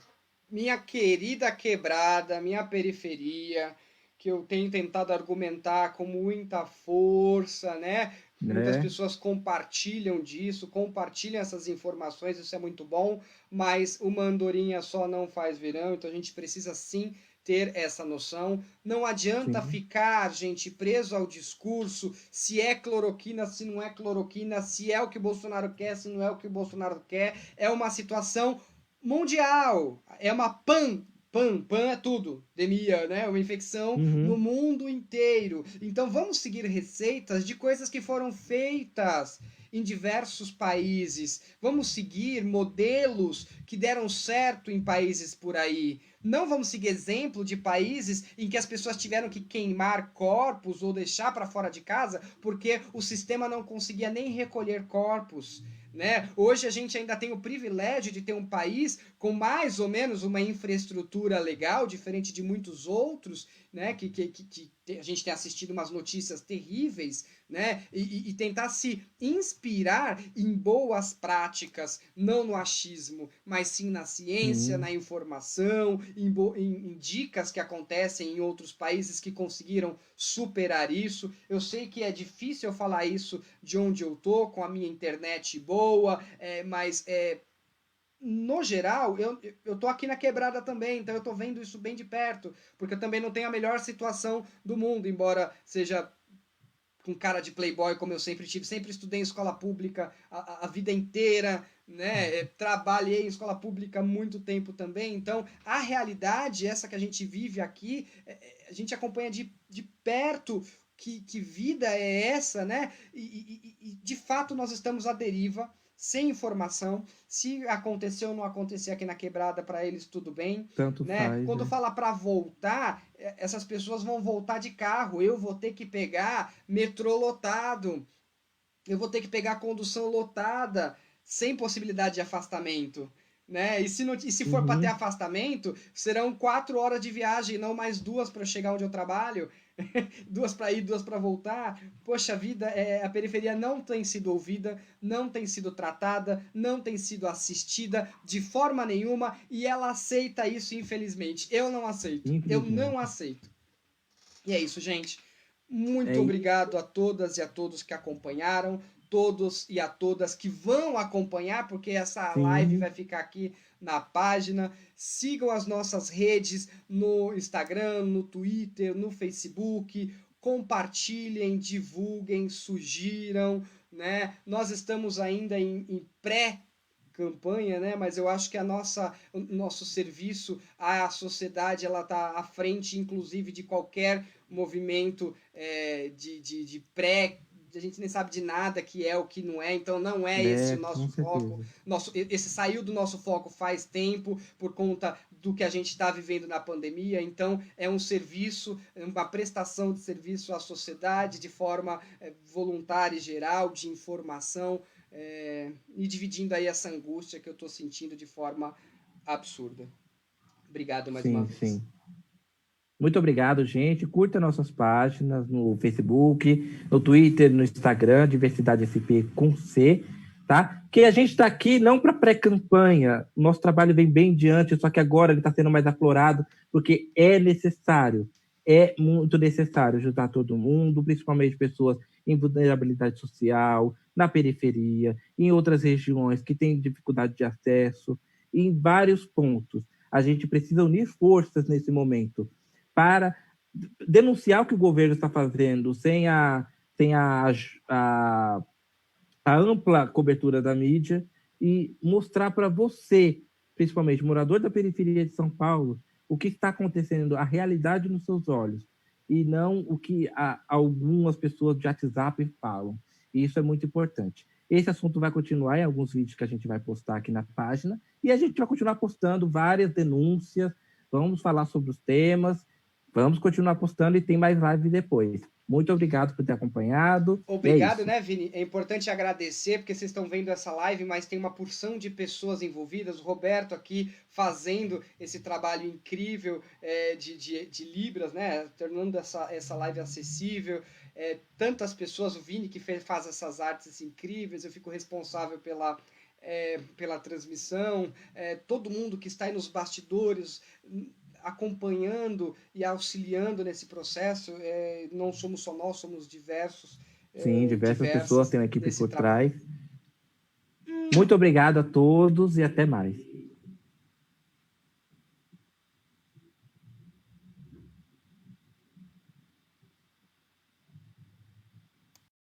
Minha querida quebrada, minha periferia, que eu tenho tentado argumentar com muita força, né? Muitas pessoas compartilham disso, compartilham essas informações, isso é muito bom, mas uma andorinha só não faz verão, então a gente precisa sim ter essa noção. Não adianta ficar, gente, preso ao discurso se é cloroquina, se não é cloroquina, se é o que o Bolsonaro quer, se não é o que o Bolsonaro quer. É uma situação mundial, é uma pan é tudo, demia, né? Uma infecção no mundo inteiro. Então vamos seguir receitas de coisas que foram feitas em diversos países. Vamos seguir modelos que deram certo em países por aí. Não vamos seguir exemplo de países em que as pessoas tiveram que queimar corpos ou deixar para fora de casa porque o sistema não conseguia nem recolher corpos. Né? Hoje a gente ainda tem o privilégio de ter um país com mais ou menos uma infraestrutura legal, diferente de muitos outros, né? que a gente tem assistido umas notícias terríveis, né? E tentar se inspirar em boas práticas, não no achismo, mas sim na ciência, na informação, em dicas que acontecem em outros países que conseguiram superar isso. Eu sei que é difícil eu falar isso de onde eu tô, com a minha internet boa, mas no geral, eu tô aqui na quebrada também, então eu tô vendo isso bem de perto, porque eu também não tenho a melhor situação do mundo, embora seja com cara de playboy, como eu sempre tive, sempre estudei em escola pública a vida inteira, né? Trabalhei em escola pública há muito tempo também, então a realidade, essa que a gente vive aqui, a gente acompanha de perto que vida é essa, né? E de fato nós estamos à deriva, sem informação. Se aconteceu ou não aconteceu aqui na quebrada, para eles tudo bem, Tanto né? faz, Quando né? fala para voltar, essas pessoas vão voltar de carro. Eu vou ter que pegar metrô lotado. Eu vou ter que pegar condução lotada, sem possibilidade de afastamento. Né? E se for para ter Uhum. afastamento, serão 4 horas de viagem, não mais 2 para chegar onde eu trabalho. 2 para ir, 2 para voltar. Poxa vida, a periferia não tem sido ouvida, não tem sido tratada, não tem sido assistida de forma nenhuma e ela aceita isso, infelizmente. Eu não aceito. Eu não Infelizmente. aceito. E é isso, gente. É Muito isso. obrigado a todas e a todos que acompanharam, todos e a todas que vão acompanhar, porque essa live Sim. vai ficar aqui na página. Sigam as nossas redes no Instagram, no Twitter, no Facebook. Compartilhem, divulguem, sugiram, né? Nós estamos ainda em pré-campanha, né? Mas eu acho que o nosso serviço à sociedade ela está à frente, inclusive, de qualquer movimento de pré. A gente nem sabe de nada que é o que não é, então não é esse É, o com nosso foco. certeza. Esse saiu do nosso foco faz tempo por conta do que a gente está vivendo na pandemia. Então é um serviço, uma prestação de serviço à sociedade de forma voluntária e geral, de informação, e dividindo aí essa angústia que eu estou sentindo de forma absurda. Obrigado mais uma Sim, vez. sim. Muito obrigado, gente. Curta nossas páginas no Facebook, no Twitter, no Instagram, Diversidade SP com C, tá? Que a gente está aqui não para pré-campanha. Nosso trabalho vem bem diante, só que agora ele está sendo mais aflorado, porque é muito necessário ajudar todo mundo, principalmente pessoas em vulnerabilidade social, na periferia, em outras regiões que têm dificuldade de acesso, em vários pontos. A gente precisa unir forças nesse momento para denunciar o que o governo está fazendo sem a ampla cobertura da mídia e mostrar para você, principalmente morador da periferia de São Paulo, o que está acontecendo, a realidade nos seus olhos, e não o que algumas pessoas de WhatsApp falam. E isso é muito importante. Esse assunto vai continuar em alguns vídeos que a gente vai postar aqui na página, e a gente vai continuar postando várias denúncias, vamos falar sobre os temas, vamos continuar postando e tem mais live depois. Muito obrigado por ter acompanhado. E é Obrigado, isso. né, Vini? É importante agradecer, porque vocês estão vendo essa live, mas tem uma porção de pessoas envolvidas. O Roberto aqui fazendo esse trabalho incrível de Libras, né? Tornando essa live acessível. Tantas pessoas, o Vini que faz essas artes incríveis, eu fico responsável pela transmissão. Todo mundo que está aí nos bastidores acompanhando e auxiliando nesse processo. Não somos só nós, somos diversos, Sim, diversas pessoas diversas têm uma equipe nesse por trabalho. trás. Muito obrigado a todos e até mais.